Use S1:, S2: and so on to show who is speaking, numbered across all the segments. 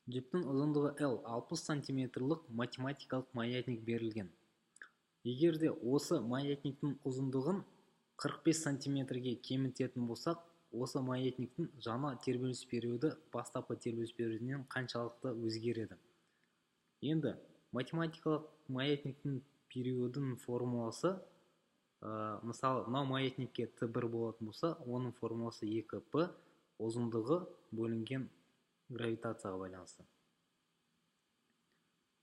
S1: Жіптің ұзындығы L 60 сантиметрлік математикалық маятник берілген. Егер де осы маятниктің ұзындығын 45 сантиметрге кемітетін болсақ, осы маятниктің жаңа тербеліс периоды бастапқы тербеліс периодынан қаншалықты өзгереді? Енді математикалық маятниктің периодының формуласы, мысалы, мынау маятникке Т1 болатын болса, оның формуласы 2P ұзындығы бөлінген гравитацияға байланысты.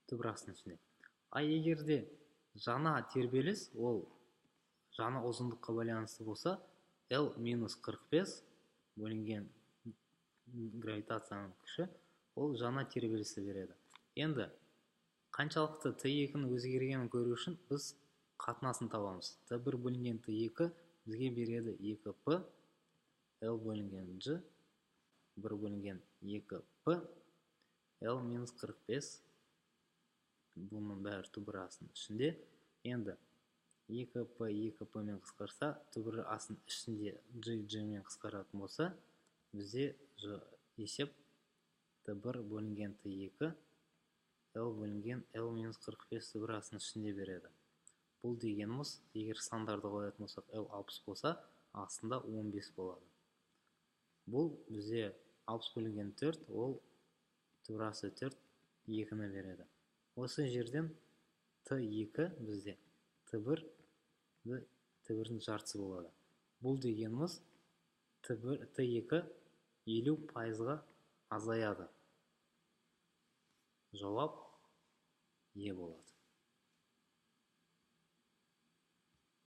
S1: Түбірастың ішінде. Егер де жаңа тербеліс ол жаңа ұзындыққа байланысты болса, L-45 бөлінген гравитацияның күші ол жаңа тербелісті береді. Енді қаншалықты Т2-ның өзгергенін көру үшін біз қатынасын табамыз. Т1 бөлінген Т2 бізге береді 2P, L бөлінген G, 1 бөлінген 2P, L-45, бұның бәрі түбір астың ішінде. Енді 2P 2P мен қысқарса, түбір астың ішінде G мен қысқаратын болса, бізде есеп Т1 бөлінген Т2, L бөлінген L-45 түбір астың ішінде береді. Бұл дегеніміз, егер сандарды қоятын болсақ, L60 болса, астында 15 болады. Бұл бізде 60 бөлінген 4, ол түбір асты 4, 2-ні береді. Осы жерден Т2 бізде Т1-дің жартысы болады. Бұл дегеніміз Т2 50%-ға азаяды. Жауап Е болады.